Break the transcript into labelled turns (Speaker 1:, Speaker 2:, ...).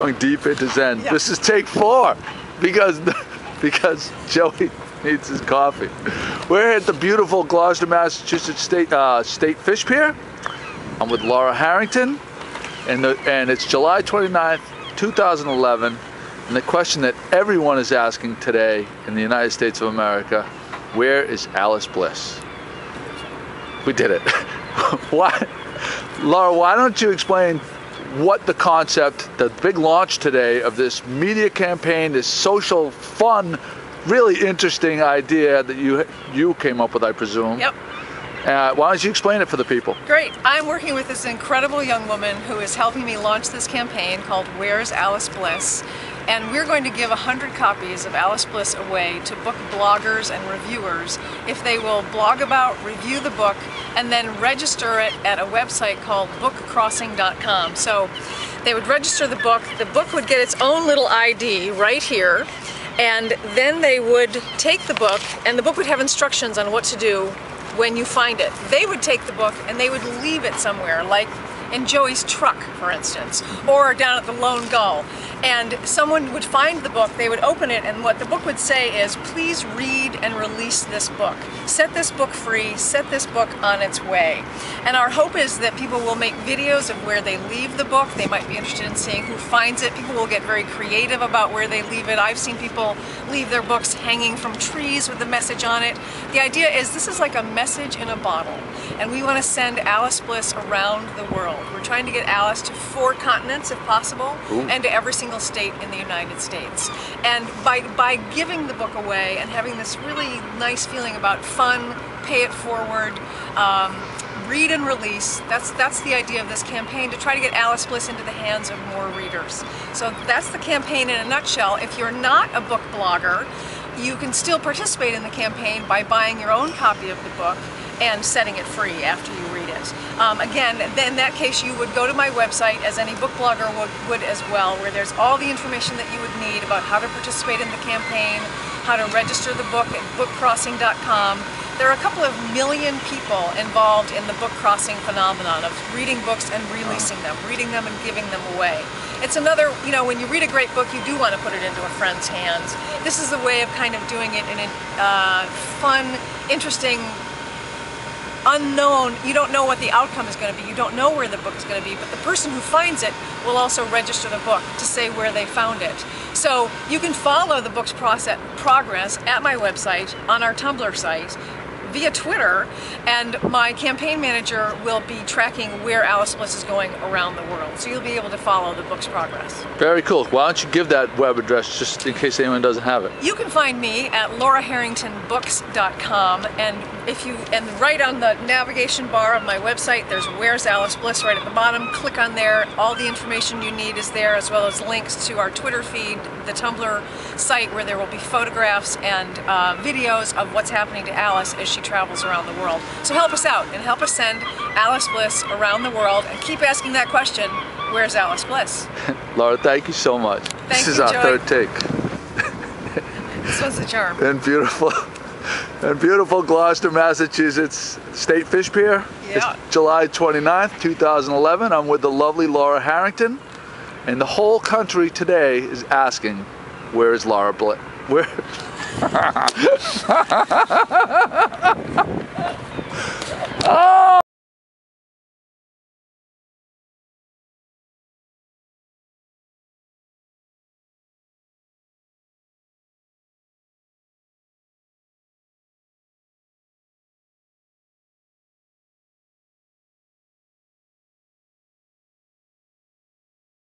Speaker 1: Going deep into Zen.
Speaker 2: Yeah.
Speaker 1: This is take 4 because Joey needs his coffee. We're at the beautiful Gloucester, Massachusetts State Fish Pier. I'm with Laura Harrington, and it's July 29th, 2011. And the question that everyone is asking today in the United States of America: where is Alice Bliss? We did it. Why, Laura? Why don't you explain what the concept, the big launch today of this media campaign, this social, fun, really interesting idea that you came up with, I presume.
Speaker 2: Yep.
Speaker 1: Why don't you explain it for the people?
Speaker 2: Great. I'm working with this incredible young woman who is helping me launch this campaign called Where's Alice Bliss? And we're going to give 100 copies of Alice Bliss away to book bloggers and reviewers if they will blog about, review the book, and then register it at a website called bookcrossing.com. So they would register the book would get its own little ID right here, and then they would take the book, and the book would have instructions on what to do when you find it. They would take the book and they would leave it somewhere, like in Joey's truck, for instance, or down at the Lone Gull. And someone would find the book, they would open it, and what the book would say is, please read and release this book. Set this book free, set this book on its way. And our hope is that people will make videos of where they leave the book. They might be interested in seeing who finds it. People will get very creative about where they leave it. I've seen people leave their books hanging from trees with the message on it. The idea is this is like a message in a bottle, and we want to send Alice Bliss around the world. We're trying to get Alice to 4 continents if possible.
Speaker 1: Ooh.
Speaker 2: And to every single state in the United States. And by giving the book away and having this really nice feeling about fun, pay it forward, read and release, that's the idea of this campaign, to try to get Alice Bliss into the hands of more readers. So that's the campaign in a nutshell. If you're not a book blogger, you can still participate in the campaign by buying your own copy of the book and setting it free after you read it. Again, in that case, you would go to my website, as any book blogger would as well, where there's all the information that you would need about how to participate in the campaign, how to register the book at bookcrossing.com. There are a couple of million people involved in the book crossing phenomenon of reading books and releasing them, reading them and giving them away. It's another, when you read a great book, you do want to put it into a friend's hands. This is a way of kind of doing it in a fun, interesting, unknown. You don't know what the outcome is going to be. You don't know where the book is going to be, but the person who finds it will also register the book to say where they found it. So you can follow the book's progress at my website, on our Tumblr site, via Twitter, and my campaign manager will be tracking where Alice Bliss is going around the world. So you'll be able to follow the book's progress.
Speaker 1: Very cool. Why don't you give that web address just in case anyone doesn't have it?
Speaker 2: You can find me at lauraharringtonbooks.com, and right on the navigation bar of my website, there's Where's Alice Bliss right at the bottom. Click on there. All the information you need is there, as well as links to our Twitter feed, the Tumblr site, where there will be photographs and videos of what's happening to Alice as she travels around the world. So help us out and help us send Alice Bliss around the world, and keep asking that question, where's Alice Bliss?
Speaker 1: Laura, thank you so much. This is our
Speaker 2: Joey.
Speaker 1: 3rd take.
Speaker 2: This was the charm.
Speaker 1: And beautiful Gloucester, Massachusetts State Fish Pier.
Speaker 2: Yeah.
Speaker 1: It's July 29th, 2011. I'm with the lovely Laura Harrington, and the whole country today is asking, where is Laura Bliss? Where? Oh!